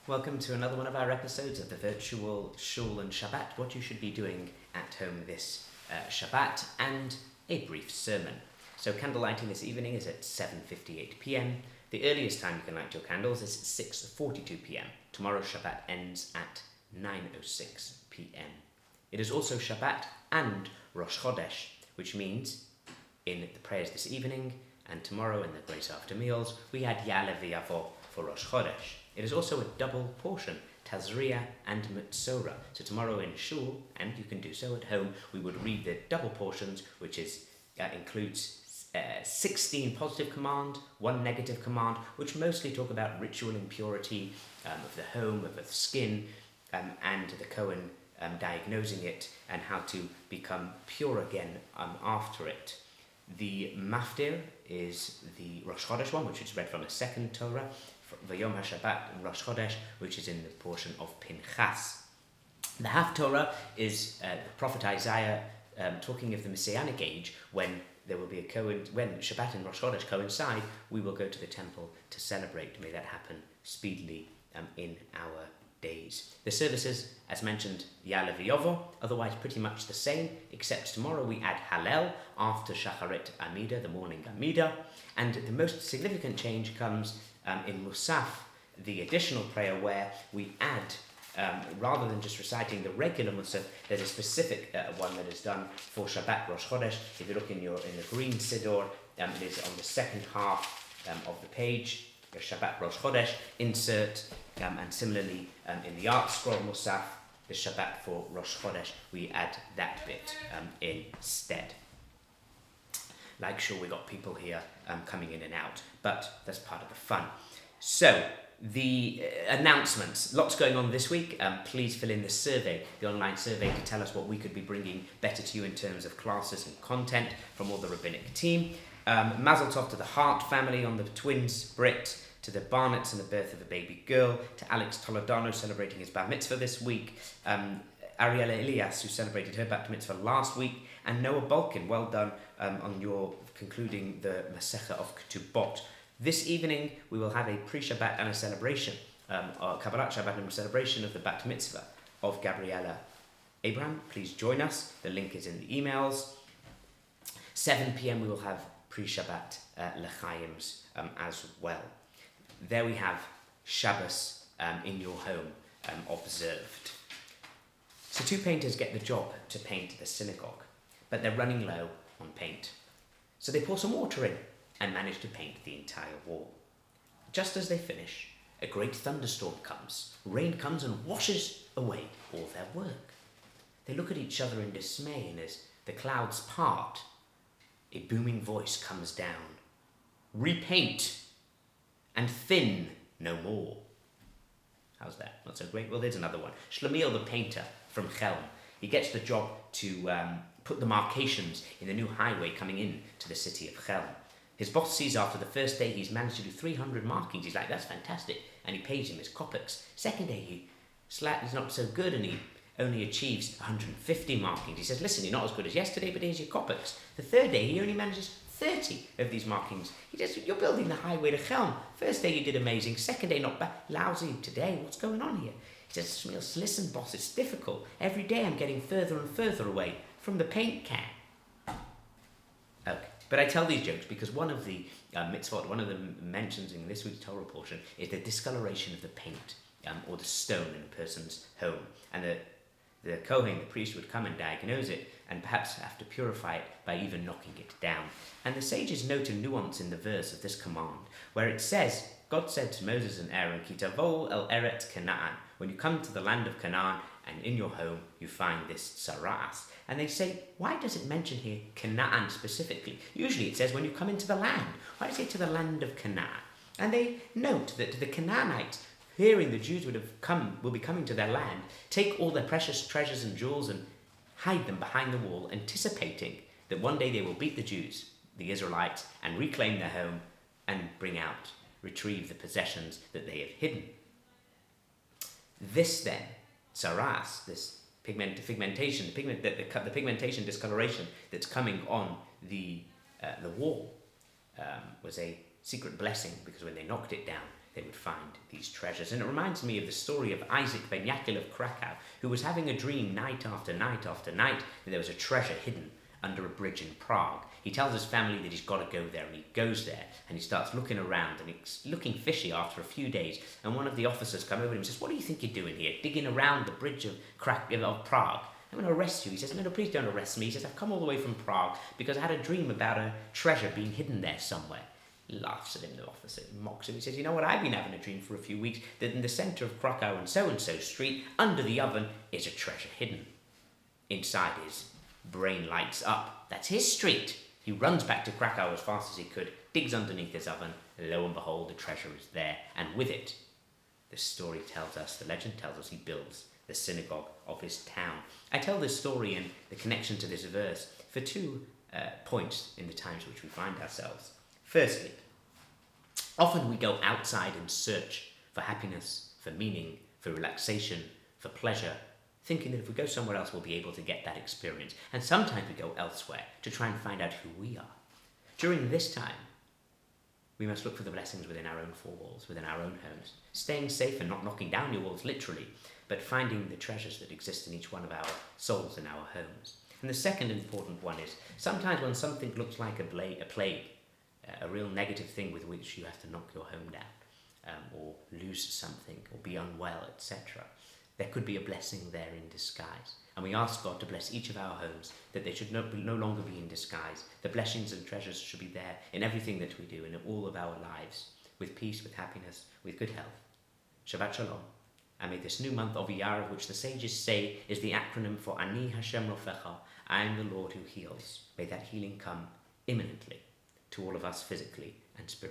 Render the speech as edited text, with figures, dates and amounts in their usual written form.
Welcome to another one of our episodes of the virtual Shul and Shabbat, what you should be doing at home this Shabbat, and a brief sermon. So candle lighting this evening is at 7:58 p.m. The earliest time you can light your candles is 6:42 p.m. Tomorrow Shabbat ends at 9:06 p.m. It is also Shabbat and Rosh Chodesh, which means in the prayers this evening and tomorrow in the grace after meals, we had Ya'aleh v'Yavo for Rosh Chodesh. It is also a double portion, Tazria and Metzorah. So tomorrow in Shul, and you can do so at home, we would read the double portions, which includes 16 positive command, 1 negative command, which mostly talk about ritual impurity of the home, of the skin, and the Kohen diagnosing it and how to become pure again after it. The Maftir is the Rosh Chodesh one, which is read from the second Torah, V'yom HaShabbat and Rosh Chodesh, which is in the portion of Pinchas. The Haftorah is the prophet Isaiah talking of the Messianic age, when there will be when Shabbat and Rosh Chodesh coincide, we will go to the temple to celebrate. May that happen speedily in our days. The services, as mentioned, Ya'aleh v'Yavo, otherwise pretty much the same, except tomorrow we add Hallel after Shacharit Amida, the morning Amida, and the most significant change comes in Musaf, the additional prayer where we add, rather than just reciting the regular Musaf, there's a specific one that is done for Shabbat Rosh Chodesh. If you look in the green Siddur, it is on the second half of the page, Shabbat Rosh Chodesh, insert, and similarly in the Art Scroll Musaf, the Shabbat for Rosh Chodesh, we add that bit instead. Like sure, we got people here coming in and out, but that's part of the fun. So, the announcements, lots going on this week. Please fill in the survey, the online survey, to tell us what we could be bringing better to you in terms of classes and content from all the rabbinic team. Mazel tov to the Hart family on the twins, Brit, to the Barnetts and the birth of a baby girl, to Alex Toledano celebrating his bar mitzvah this week, Ariella Elias, who celebrated her bat mitzvah last week, and Noah Balkin, well done on your concluding the Masechah of Ketubot. This evening, we will have a pre-Shabbat and a celebration, or Kabbalat Shabbat and a celebration of the bat mitzvah of Gabriella Abraham. Please join us. The link is in the emails. 7 p.m. we will have pre-Shabbat L'chaims as well. There we have Shabbos in your home observed. So 2 painters get the job to paint the synagogue, but they're running low on paint. So they pour some water in and manage to paint the entire wall. Just as they finish, a great thunderstorm comes. Rain comes and washes away all their work. They look at each other in dismay, and as the clouds part, a booming voice comes down. Repaint and thin no more. How's that? Not so great? Well, there's another one. Shlomiel the painter from Chelm. He gets the job to put the marcations in the new highway coming in to the city of Chelm. His boss sees after the first day he's managed to do 300 markings. He's like, that's fantastic. And he pays him his kopecks. Second day, he's not so good, and he only achieves 150 markings. He says, listen, you're not as good as yesterday, but here's your kopecks. The third day, he only manages 30 of these markings. He says, you're building the highway to Chelm. First day you did amazing. Second day, not bad. Lousy. Today, what's going on here? He says, listen, boss, it's difficult. Every day I'm getting further and further away from the paint can. Okay. But I tell these jokes because one of the mitzvot, one of the mentions in this week's Torah portion is the discoloration of the paint or the stone in a person's home. And the Kohen, the priest, would come and diagnose it and perhaps have to purify it by even knocking it down. And the sages note a nuance in the verse of this command, where it says, God said to Moses and Aaron, Ki tavo el eretz Canaan, when you come to the land of Canaan and in your home you find this tsaras. And they say, why does it mention here Canaan specifically? Usually it says when you come into the land. Why does it say to the land of Canaan? And they note that the Canaanites, hearing the Jews will be coming to their land, take all their precious treasures and jewels and hide them behind the wall, anticipating that one day they will beat the Jews, the Israelites, and reclaim their home and retrieve the possessions that they have hidden. This then, tsaras, this pigmentation, the pigmentation discoloration that's coming on the wall was a secret blessing, because when they knocked it down, they would find these treasures. And it reminds me of the story of Isaac ben Yaakov of Krakow, who was having a dream night after night after night that there was a treasure hidden under a bridge in Prague. He tells his family that he's got to go there, and he goes there, and he starts looking around, and he's looking fishy after a few days, and one of the officers come over to him and says, "What do you think you're doing here, digging around the bridge of Prague? I'm going to arrest you." He says, "No, please don't arrest me." He says, "I've come all the way from Prague because I had a dream about a treasure being hidden there somewhere." He laughs at him, the officer, mocks him. He says, "You know what, I've been having a dream for a few weeks that in the centre of Krakow and so street, under the oven, is a treasure hidden." Inside his brain lights up. That's his street. He runs back to Krakow as fast as he could, digs underneath his oven, and lo and behold, the treasure is there. And with it, the story tells us, the legend tells us, he builds the synagogue of his town. I tell this story and the connection to this verse for two points in the times which we find ourselves. Firstly, often we go outside in search for happiness, for meaning, for relaxation, for pleasure, thinking that if we go somewhere else we'll be able to get that experience. And sometimes we go elsewhere to try and find out who we are. During this time, we must look for the blessings within our own four walls, within our own homes, staying safe and not knocking down your walls literally, but finding the treasures that exist in each one of our souls and our homes. And the second important one is, sometimes when something looks like a plague, a real negative thing with which you have to knock your home down, or lose something, or be unwell, etc., there could be a blessing there in disguise. And we ask God to bless each of our homes, that they should no longer be in disguise. The blessings and treasures should be there in everything that we do, in all of our lives, with peace, with happiness, with good health. Shabbat Shalom. And may this new month of Iyar, which the sages say is the acronym for Ani Hashem Rofecha, I am the Lord who heals, may that healing come imminently to all of us physically and spiritually.